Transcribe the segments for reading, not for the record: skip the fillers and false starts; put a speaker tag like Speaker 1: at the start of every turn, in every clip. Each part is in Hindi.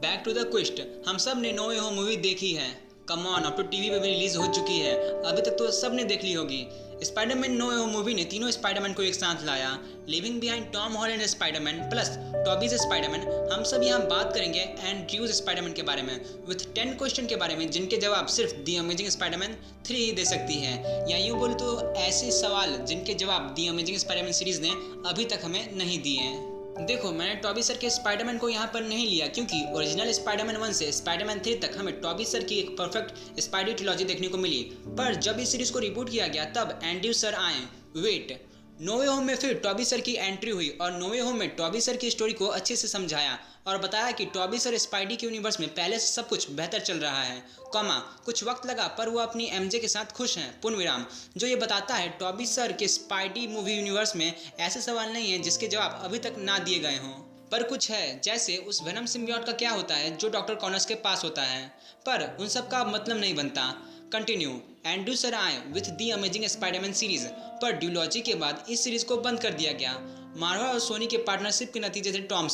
Speaker 1: Back to the quest. हम सब ने नो वे होम मूवी देखी है। कम ऑन, अब तो टीवी पे भी रिलीज हो चुकी है। अभी तक तो सब ने देख ली होगी। Spiderman no way home movie ने तीनों स्पाइडरमैन को एक साथ लाया, living behind Tom Holland Spiderman plus Tobey's Spiderman. हम सब यहाँ बात करेंगे एंड्रयूज स्पाइडरमैन के बारे में विथ 10 क्वेश्चन के बारे में, जिनके जवाब सिर्फ दी अमेजिंग स्पाइडरमैन 3 ही दे सकती है। या यूँ बोलूँ तो ऐसे सवाल जिनके जवाब दी अमेजिंग स्पाइडरमैन सीरीज ने अभी तक हमें नहीं दिए हैं। देखो, मैंने टॉबी सर के स्पाइडरमैन को यहाँ पर नहीं लिया क्योंकि ओरिजिनल स्पाइडरमैन 1 से स्पाइडरमैन 3 तक हमें टॉबी सर की एक परफेक्ट स्पाइडी ट्रिलॉजी देखने को मिली। पर जब इस सीरीज को रिबूट किया गया तब एंड्रयू सर आए। वेट, नो वे होम में फिर टॉबी सर की एंट्री हुई और नो वे होम में टॉबी सर की स्टोरी को अच्छे से समझाया और बताया कि टॉबी सर स्पाइडी के यूनिवर्स में पहले से सब कुछ बेहतर चल रहा है, कुछ वक्त लगा पर वो अपनी एमजे के साथ खुश हैं, पूर्ण विराम। जो ये बताता है टॉबी सर के स्पाइडी मूवी यूनिवर्स में ऐसे सवाल नहीं है जिसके जवाब अभी तक ना दिए गए हों, पर कुछ है। जैसे उस वेनम सिम्बियोट का क्या होता है जो डॉक्टर कॉनर्स के पास होता है, पर उन सब का मतलब नहीं बनता। कंटिन्यू। एंड्रयू सर आए with the amazing Spiderman series, पर ड्यूलॉजी के बाद इस सीरीज को बंद कर दिया गया। मार्वल और सोनी के पार्टनरशिप के नतीजे थे टॉम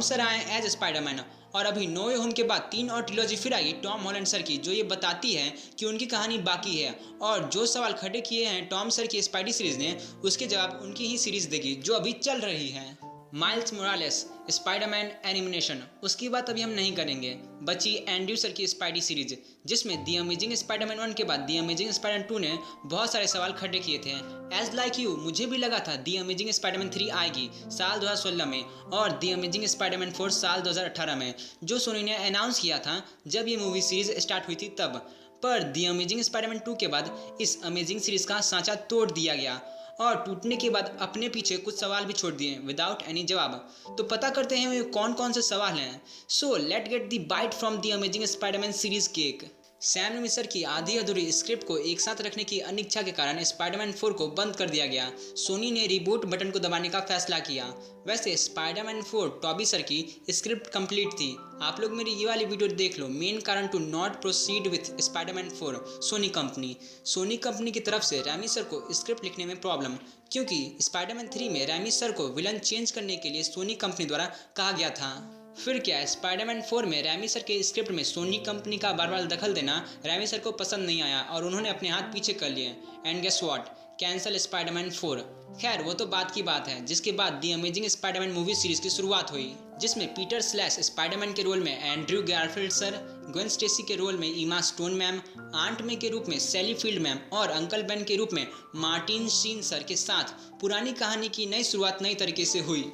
Speaker 1: सर आए एज स्पाइडरमैन। और अभी नो वे होम के बाद 3 और ट्रिलॉजी फिर आई टॉम हॉलैंड सर की, जो ये बताती है कि उनकी कहानी बाकी है और जो सवाल खड़े किए हैं टॉम सर की स्पाइडी सीरीज ने, उसके जवाब उनकी ही सीरीज देगी जो अभी चल रही है। माइल्स मोरालेस स्पाइडरमैन एनिमेशन, उसकी बात अभी हम नहीं करेंगे। बची एंड्रयू सर की स्पाइडी सीरीज, जिसमें दी अमेजिंग स्पाइडरमैन 1 के बाद दी अमेजिंग स्पाइडरमैन 2 ने बहुत सारे सवाल खड़े किए थे। एज लाइक यू, मुझे भी लगा था दी अमेजिंग स्पाइडरमैन 3 आएगी साल 2016 में और दी अमेजिंग स्पाइडरमैन 4 साल 2018 में, जो सोनी ने अनाउंस किया था जब ये मूवी सीरीज स्टार्ट हुई थी तब। पर दी अमेजिंग स्पाइडरमैन 2 के बाद इस अमेजिंग सीरीज का सांचा तोड़ दिया गया और टूटने के बाद अपने पीछे कुछ सवाल भी छोड़ दिए विदाउट एनी जवाब। तो पता करते हैं ये कौन कौन से सवाल हैं। So let get the bite from the amazing Spiderman series केक। सैम रेमी सर की आधी अधूरी स्क्रिप्ट को एक साथ रखने की अनिच्छा के कारण स्पाइडरमैन 4 को बंद कर दिया गया। सोनी ने रिबूट बटन को दबाने का फैसला किया। वैसे स्पाइडरमैन 4 टॉबी सर की स्क्रिप्ट कंप्लीट थी। आप लोग मेरी ये वाली वीडियो देख लो। मेन कारण to not proceed with Spiderman 4 Sony company की तरफ से रेमी सर को स्क्रिप्ट लिखने में प्रॉब्लम, क्योंकि स्पाइडरमैन 3 में रेमी सर को विलन चेंज करने के लिए सोनी कंपनी द्वारा कहा गया था। फिर क्या, स्पाइडरमैन 4 में रेमी सर के स्क्रिप्ट में सोनी कंपनी का बार बार दखल देना रेमी सर को पसंद नहीं आया और उन्होंने अपने हाथ पीछे कर लिए। And guess what, cancel Spiderman 4। खैर, वो तो बात की बात है। जिसके बाद the amazing Spiderman movie series की शुरुआत हुई, जिसमें पीटर स्लैश स्पाइडरमैन के रोल में Andrew Garfield sir, Gwen Stacy के रोल में Emma Stone ma'am, aunt May के रूप में सैली फील्ड मैम और अंकल बेन के रूप में मार्टिन शीन सर के साथ पुरानी कहानी की नई शुरुआत नई तरीके से हुई।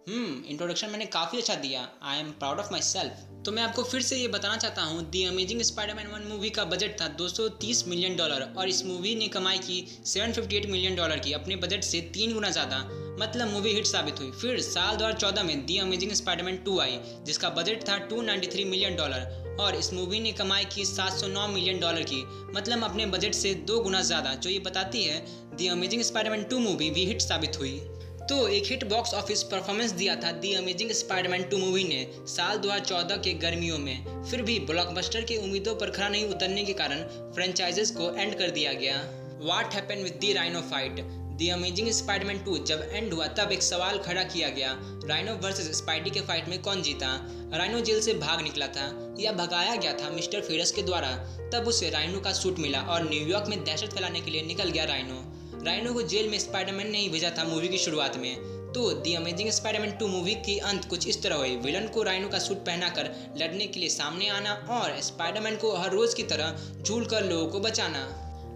Speaker 1: इंट्रोडक्शन मैंने काफ़ी अच्छा दिया। I am proud of my self. तो मैं आपको फिर से ये बताना चाहता हूँ, दी अमेजिंग स्पाइडरमैन 1 मूवी का बजट था $230 मिलियन और इस मूवी ने कमाई की $758 मिलियन की, अपने बजट से 3 गुना ज़्यादा। मतलब मूवी हिट साबित हुई। फिर साल 2014 में दी अमेजिंग स्पाइडरमैन 2 आई, जिसका बजट था $293 मिलियन और इस मूवी ने कमाई की $709 मिलियन की, मतलब अपने बजट से 2 गुना ज़्यादा। जो ये बताती है दी अमेजिंग स्पाइडरमैन 2 मूवी भी हिट साबित हुई। तो एक हिट बॉक्स ऑफिस परफॉर्मेंस दिया था दी अमेजिंग स्पाइडरमैन 2 मूवी ने साल 2014 के गर्मियों में। फिर भी ब्लॉकबस्टर की उम्मीदों पर खरा नहीं उतरने के कारण फ्रेंचाइजेस को एंड कर दिया गया। What happened with the rhino fight. The amazing Spiderman 2 जब एंड हुआ तब एक सवाल खड़ा किया गया, राइनो वर्सेस स्पाइडी के फाइट में कौन जीता। राइनो जेल से भाग निकला था या भगाया गया था मिस्टर फेरस के द्वारा। तब उसे राइनो का सूट मिला और न्यूयॉर्क में दहशत फैलाने के लिए निकल गया राइनो को जेल में स्पाइडरमैन ने ही भेजा था मूवी की शुरुआत में। तो दी अमेजिंग स्पाइडरमैन 2 मूवी की अंत कुछ इस तरह हुई, विलन को राइनो का सूट पहनाकर लड़ने के लिए सामने आना और स्पाइडरमैन को हर रोज की तरह झूल कर लोगों को बचाना।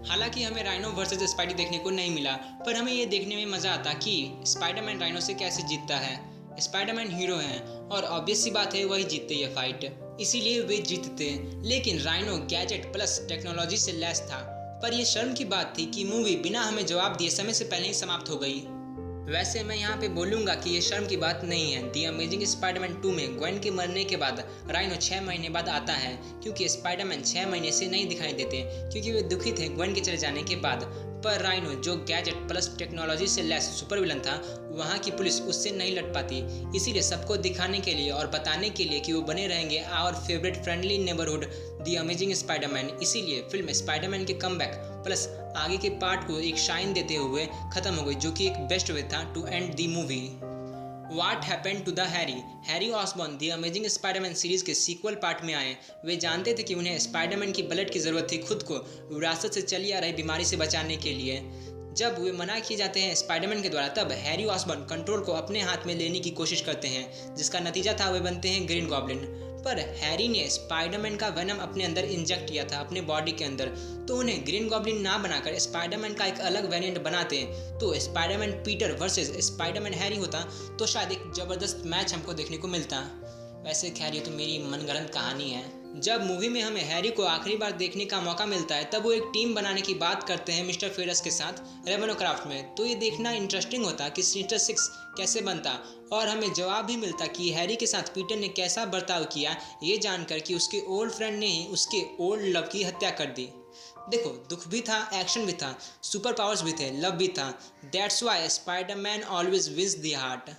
Speaker 1: हालांकि हमें राइनो वर्सेस स्पाइडी देखने को नहीं मिला, पर हमें ये देखने में मजा आता कि स्पाइडरमैन राइनो से कैसे जीतता है। स्पाइडरमैन हीरो हैं और ऑब्वियस सी बात है वही जीतते ये फाइट, इसीलिए वे जीतते। लेकिन राइनो गैजेट प्लस टेक्नोलॉजी से लैस था। पर यह शर्म की बात थी कि मूवी बिना हमें जवाब दिए समय से पहले ही समाप्त हो गई। वैसे मैं यहाँ पे बोलूँगा कि ये शर्म की बात नहीं है। दी अमेजिंग स्पाइडरमैन 2 में ग्वेन के मरने के बाद राइनो 6 महीने बाद आता है, क्योंकि स्पाइडरमैन 6 महीने से नहीं दिखाई देते क्योंकि वे दुखी थे ग्वेन के चले जाने के बाद। पर राइनो जो गैजेट प्लस टेक्नोलॉजी से लैस सुपर विलन था, वहाँ की पुलिस उससे नहीं लड़ पाती। इसीलिए सबको दिखाने के लिए और बताने के लिए कि वो बने रहेंगे our favourite friendly neighbourhood the amazing Spiderman, इसीलिए फिल्म स्पाइडरमैन के कमबैक प्लस आगे के पार्ट को एक शाइन देते हुए खत्म हो गई, जो कि एक बेस्ट वे था to end the movie. What happened to the Harry? Harry Osborn the amazing Spiderman series के सीक्वल पार्ट में आए। वे जानते थे कि उन्हें स्पाइडरमैन की ब्लड की ज़रूरत थी खुद को विरासत से चली आ रही बीमारी से बचाने के लिए। जब वे मना किए जाते हैं स्पाइडरमैन के द्वारा, तब हैरी ऑसबॉर्न कंट्रोल को अपने हाथ में लेने की कोशिश करते हैं, जिसका नतीजा था वे बनते हैं ग्रीन गॉब्लिन। पर हैरी ने स्पाइडरमैन का वेनम अपने अंदर इंजेक्ट किया था अपने बॉडी के अंदर, तो उन्हें ग्रीन गॉब्लिन ना बनाकर स्पाइडरमैन का एक अलग वेरिएंट बनाते तो Spiderman Peter versus Spiderman Harry होता, तो शायद एक ज़बरदस्त मैच हमको देखने को मिलता। वैसे खैर ये तो मेरी मनगढ़ंत कहानी है। जब मूवी में हमें हैरी को आखिरी बार देखने का मौका मिलता है, तब वो एक टीम बनाने की बात करते हैं मिस्टर फेरस के साथ रेवेनक्राफ्ट में। तो ये देखना इंटरेस्टिंग होता कि सिनिस्टर सिक्स कैसे बनता, और हमें जवाब भी मिलता कि हैरी के साथ पीटर ने कैसा बर्ताव किया, ये जानकर कि उसके ओल्ड फ्रेंड ने ही उसके ओल्ड लव की हत्या कर दी। देखो, दुख भी था, एक्शन भी था, सुपर पावर्स भी थे, लव भी था। That's why Spiderman always wins the heart.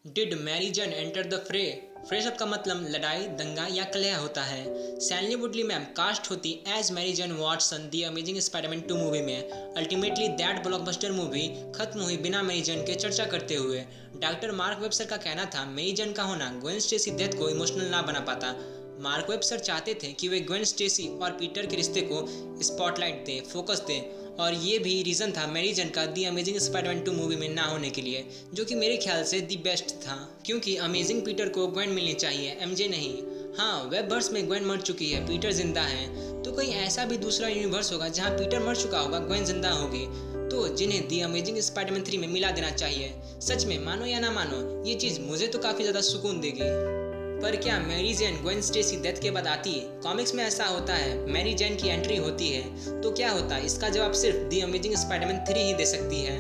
Speaker 1: Did Mary Jane enter the fray? Fray शब्द का मतलब लड़ाई, दंगा या कलह होता है। सैली वुडली मैम कास्ट होती एज मैरी जन Watson the amazing Spiderman 2 movie में। अल्टीमेटली दैट ब्लॉकबस्टर मूवी खत्म हुई बिना मैरी जन के चर्चा करते हुए। डॉक्टर मार्क वेबस्टर का कहना था मैरी जन का होना ग्वेन स्टेसी डेथ को इमोशनल ना बना पाता। मार्क वेबस्टर चाहते थे कि वे ग्वेन स्टेसी और पीटर के रिश्ते को स्पॉटलाइट दे, फोकस दे, और ये भी रीज़न था मैरी जन का दी अमेजिंग स्पाइडरमैन 2 मूवी में ना होने के लिए, जो कि मेरे ख्याल से दी बेस्ट था, क्योंकि अमेजिंग पीटर को ग्वेन मिलनी चाहिए, एमजे नहीं। हाँ, वेबवर्स में ग्वेन मर चुकी है, पीटर जिंदा है, तो कहीं ऐसा भी दूसरा यूनिवर्स होगा जहाँ पीटर मर चुका होगा, ग्वेन जिंदा होगी, तो जिन्हें दी अमेजिंग स्पाइडरमैन 3 में मिला देना चाहिए। सच में मानो या ना मानो, ये चीज़ मुझे तो काफ़ी ज़्यादा सुकून देगी। पर क्या Mary Jane Gwen Stacy death के बाद आती है? कॉमिक्स में ऐसा होता है, मैरी जैन की एंट्री होती है, तो क्या होता है? इसका जवाब सिर्फ दी अमेजिंग स्पाइडरमैन 3 ही दे सकती है।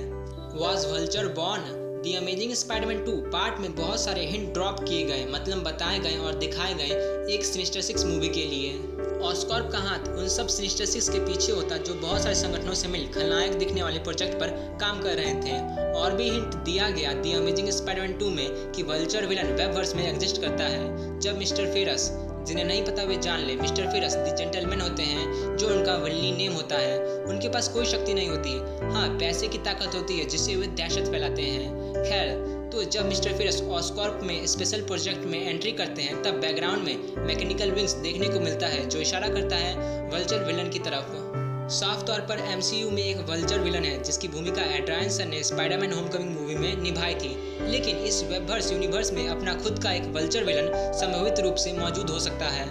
Speaker 1: Was vulture born? The amazing Spiderman 2 part में बहुत सारे हिंट ड्रॉप किए गए, मतलब बताए गए और दिखाए गए एक सिनिस्टर सिक्स मूवी के लिए। ऑस्कॉर्प का हाथ उन सब सिनिस्टर सिक्स के पीछे होता जो बहुत सारे संगठनों से मिल खलनायक दिखने वाले प्रोजेक्ट पर काम कर रहे थे। और भी हिंट दिया गया दी अमेजिंग स्पाइडरमैन 2 में कि वल्चर विलन वेबवर्स में एग्जिस्ट करता है। जब मिस्टर फेरस, जिन्हें नहीं पता वे जान ले, मिस्टर फेरस द जेंटलमैन होते हैं, जो उनका विलनी नेम होता है। उनके पास कोई शक्ति नहीं होती, हाँ पैसे की ताकत होती है जिससे वे दहशत फैलाते हैं। खैर, तो जब मिस्टर फेरस ऑस्कॉर्प में स्पेशल प्रोजेक्ट में एंट्री करते हैं, तब बैकग्राउंड में मैकेनिकल विंग्स देखने को मिलता है, जो इशारा करता है वल्चर विलन की तरफ। साफ तौर पर एमसीयू में एक वल्चर विलन है जिसकी भूमिका एड्रायन सन ने स्पाइडरमैन होमकमिंग मूवी में निभाई थी, लेकिन इस वेबवर्स यूनिवर्स में अपना खुद का एक वल्चर विलन संभवित रूप से मौजूद हो सकता है।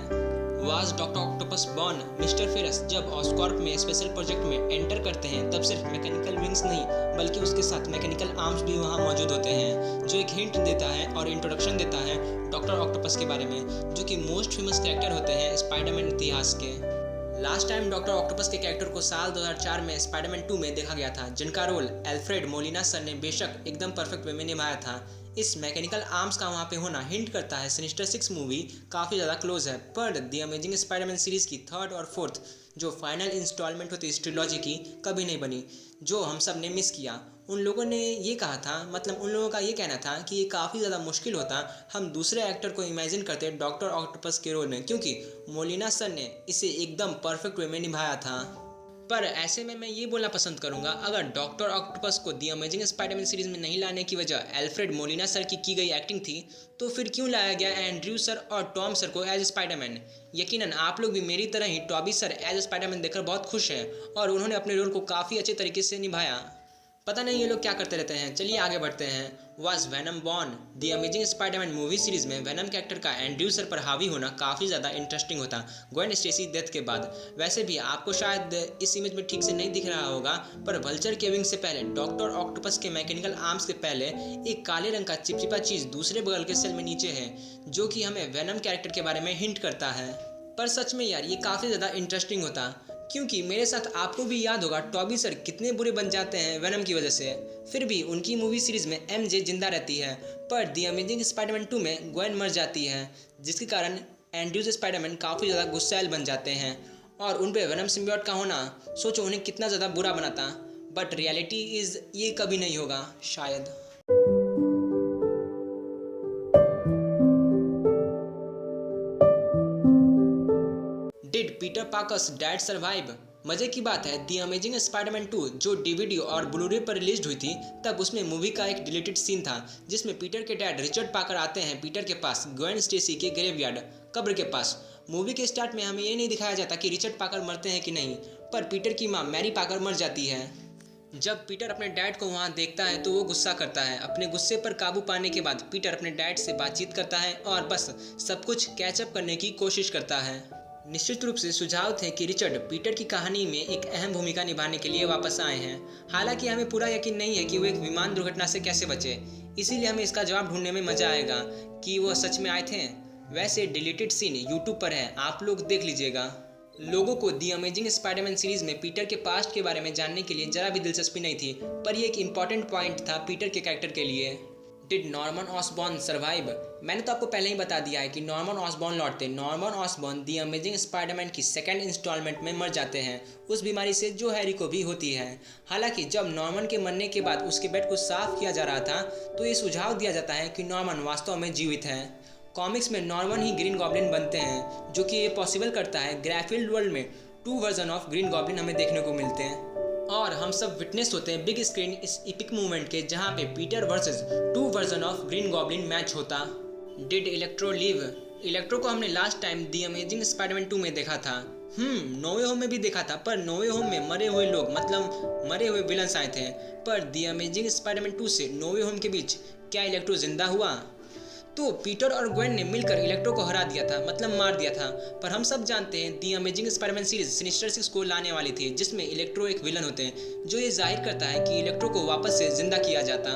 Speaker 1: Was doctor octopus born? Mister ferrous जब ऑस्कॉर्प में स्पेशल प्रोजेक्ट में एंटर करते हैं, तब सिर्फ मैकेनिकल विंग्स नहीं बल्कि उसके साथ मैकेनिकल आर्म्स भी वहाँ मौजूद होते हैं, जो एक हिंट देता है और इंट्रोडक्शन देता है डॉक्टर ऑक्टोपस के बारे में, जो कि मोस्ट फेमस कैरेक्टर होते हैं स्पाइडरमैन इतिहास के। लास्ट टाइम डॉक्टर ऑक्टोपस के कैरेक्टर को साल 2004 में स्पाइडरमैन 2 में देखा गया था, जिनका रोल एल्फ्रेड मोलिना सर ने बेशक एकदम परफेक्ट वे में निभाया था। इस मैकेनिकल आर्म्स का वहाँ पे होना हिंट करता है सिनिस्टर सिक्स मूवी काफ़ी ज़्यादा क्लोज है। पर द अमेजिंग स्पाइडरमैन सीरीज़ की थर्ड और फोर्थ जो फाइनल इंस्टॉलमेंट होती है इस ट्रिलॉजी की, कभी नहीं बनी, जो हम सब ने मिस किया। उन लोगों ने ये कहा था, मतलब उन लोगों का ये कहना था कि ये काफ़ी ज़्यादा मुश्किल होता हम दूसरे एक्टर को इमेजिन करते डॉक्टर ऑक्टोपस के रोल में, क्योंकि मोलिना सर ने इसे एकदम परफेक्ट वे में निभाया था। पर ऐसे में मैं ये बोलना पसंद करूंगा, अगर डॉक्टर ऑक्टोपस को दी अमेजिंग स्पाइडरमैन सीरीज में नहीं लाने की वजह एल्फ्रेड मोलिना सर की गई एक्टिंग थी, तो फिर क्यों लाया गया एंड्रयू सर और टॉम सर को एज स्पाइडरमैन? यकीनन आप लोग भी मेरी तरह ही टॉबी सर एज स्पाइडरमैन देखकर बहुत खुश हैं और उन्होंने अपने रोल को काफ़ी अच्छे तरीके से निभाया। पता नहीं ये लोग क्या करते रहते हैं। चलिए आगे बढ़ते हैं। Was venom born? The amazing Spiderman movie series में वेनम कैरेक्टर का एंड्रयू सर पर हावी होना काफ़ी ज़्यादा इंटरेस्टिंग होता ग्वेन स्टेसी डेथ के बाद। वैसे भी आपको शायद इस इमेज में ठीक से नहीं दिख रहा होगा, पर वल्चर के विंग से पहले, डॉक्टर ऑक्टोपस के मैकेनिकल आर्म्स के पहले, एक काले रंग का चिपचिपा चीज़ दूसरे बगल के सेल में नीचे है, जो कि हमें वेनम कैरेक्टर के बारे में हिंट करता है। पर सच में यार ये काफ़ी ज़्यादा इंटरेस्टिंग होता, क्योंकि मेरे साथ आपको भी याद होगा टॉबी सर कितने बुरे बन जाते हैं वेनम की वजह से, फिर भी उनकी मूवी सीरीज में एमजे जिंदा रहती है। पर द अमेजिंग स्पाइडरमैन 2 में ग्वेन मर जाती है, जिसके कारण एंड्रयू स्पाइडरमैन काफ़ी ज़्यादा गुस्सैल बन जाते हैं और उन पे वेनम सिम्बियोट का होना, सोचो उन्हें कितना ज़्यादा बुरा बनाता। बट रियलिटी इज़ ये कभी नहीं होगा शायद। Did Peter Parker's dad survive? मजे की बात है, दी अमेजिंग स्पाइडरमैन 2 जो डीवीडी और ब्लूरे पर रिलीज हुई थी, तब उसमें मूवी का एक डिलीटेड सीन था जिसमें पीटर के डैड रिचर्ड पाकर आते हैं पीटर के पास ग्वेन स्टेसी के ग्रेवयार्ड कब्र के पास। मूवी के स्टार्ट में हमें ये नहीं दिखाया जाता कि रिचर्ड पाकर मरते हैं कि नहीं, पर पीटर की माँ मैरी पाकर मर जाती है। जब पीटर अपने डैड को वहाँ देखता है तो वो गुस्सा करता है। अपने गुस्से पर काबू पाने के बाद पीटर अपने डैड से बातचीत करता है और बस सब कुछ कैचअप करने की कोशिश करता है। निश्चित रूप से सुझाव थे कि रिचर्ड पीटर की कहानी में एक अहम भूमिका निभाने के लिए वापस आए हैं। हालांकि हमें पूरा यकीन नहीं है कि वो एक विमान दुर्घटना से कैसे बचे, इसीलिए हमें इसका जवाब ढूंढने में मजा आएगा कि वो सच में आए थे। वैसे डिलीटेड सीन यूट्यूब पर है, आप लोग देख लीजिएगा। लोगों को दी अमेजिंग स्पाइडरमैन सीरीज में पीटर के पास्ट के बारे में जानने के लिए जरा भी दिलचस्पी नहीं थी, पर यह एक इम्पॉर्टेंट पॉइंट था पीटर के कैरेक्टर के लिए। Did Norman Osborne survive? मैंने तो आपको पहले ही बता दिया है कि नॉर्मन ऑसबॉर्न लौटते। नॉर्मन ऑसबॉर्न दी अमेजिंग स्पाइडरमैन की सेकंड इंस्टॉलमेंट में मर जाते हैं, उस बीमारी से जो हैरी को भी होती है। हालांकि जब नॉर्मन के मरने के बाद उसके बेड को साफ किया जा रहा था तो ये सुझाव दिया जाता है कि नॉर्मन वास्तव में जीवित है। कॉमिक्स में नॉर्मन ही ग्रीन गॉब्लिन बनते हैं, जो कि ये पॉसिबल करता है। ग्रैफील्ड वर्ल्ड में 2 वर्जन ऑफ ग्रीन गॉब्लिन हमें देखने को मिलते हैं और हम सब विटनेस होते हैं बिग स्क्रीन इस इपिक मूवमेंट के, जहां पे Peter versus 2 version of green goblin match होता। Did Electro live? इलेक्ट्रो को हमने last time the amazing Spiderman 2 में देखा था। नो वे होम में भी देखा था, पर नो वे होम में मरे हुए लोग मतलब मरे हुए विलन्स आए थे, पर दी अमेजिंग स्पाइडरमैन 2 से नो वे होम के बीच क्या इलेक्ट्रो जिंदा हुआ? तो पीटर और ग्वेन ने मिलकर इलेक्ट्रो को हरा दिया था, मतलब मार दिया था। पर हम सब जानते हैं दी अमेजिंग स्पाइडरमैन सीरीज सिनिस्टर 6 को लाने वाली थी, जिसमें इलेक्ट्रो एक विलन होते हैं, जो ये जाहिर करता है कि इलेक्ट्रो को वापस से जिंदा किया जाता।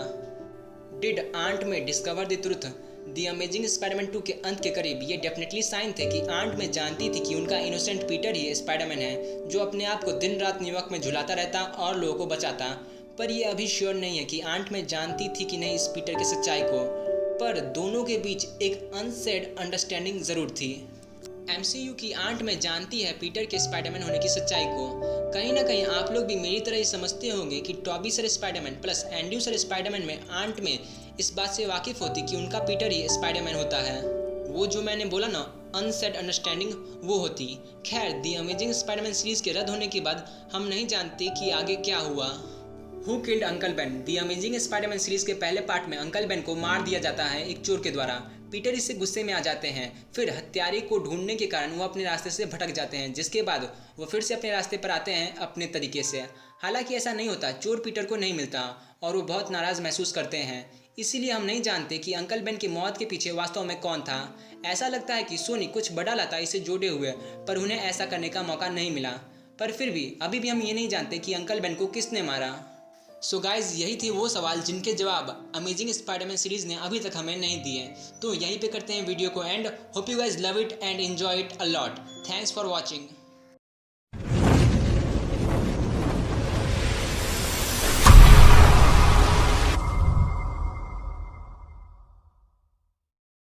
Speaker 1: डिड आंट में discover the truth? The amazing Spiderman 2 के अंत के करीब ये डेफिनेटली साइन थे कि आंट में जानती थी कि उनका इनोसेंट पीटर ही स्पाइडरमैन है, जो अपने आप को दिन रात न्यूयॉर्क में झुलाता रहता और लोगों को बचाता। पर यह अभी श्योर नहीं है कि आंट में जानती थी कि नहीं इस पीटर की सच्चाई को, पर दोनों के बीच एक अनसेड अंडरस्टैंडिंग जरूर थी। MCU की आंट में जानती है पीटर के स्पाइडरमैन होने की सच्चाई को। कहीं ना कहीं आप लोग भी मेरी तरह ही समझते होंगे कि Toby sir Spiderman plus Andrew sir Spiderman में आंट में इस बात से वाकिफ होती कि उनका पीटर ही स्पाइडरमैन होता है। वो जो मैंने बोला ना अनसेड अंडरस्टैंडिंग, वो होती। खैर, दी अमेजिंग स्पाइडरमैन सीरीज के रद्द होने के बाद हम नहीं जानते कि आगे क्या हुआ। Who killed uncle Ben? The amazing Spiderman series के पहले पार्ट में अंकल बेन को मार दिया जाता है एक चोर के द्वारा। पीटर इससे गुस्से में आ जाते हैं, फिर हत्यारे को ढूंढने के कारण वो अपने रास्ते से भटक जाते हैं, जिसके बाद वो फिर से अपने रास्ते पर आते हैं अपने तरीके से। हालांकि ऐसा नहीं होता, चोर पीटर को नहीं मिलता और वो बहुत नाराज महसूस करते हैं। इसीलिए हम नहीं जानते कि अंकल बेन की मौत के पीछे वास्तव में कौन था। ऐसा लगता है कि सोनी कुछ बड़ा लाता इसे जोड़े हुए, पर उन्हें ऐसा करने का मौका नहीं मिला। पर फिर भी अभी भी हम ये नहीं जानते कि अंकल बेन को किसने मारा। सो गाइज, यही थे वो सवाल जिनके जवाब अमेजिंग स्पाइडरमैन सीरीज ने अभी तक हमें नहीं दिए। तो यहीं पे करते हैं वीडियो को and. Hope you guys love it and enjoy it a lot. Thanks for watching.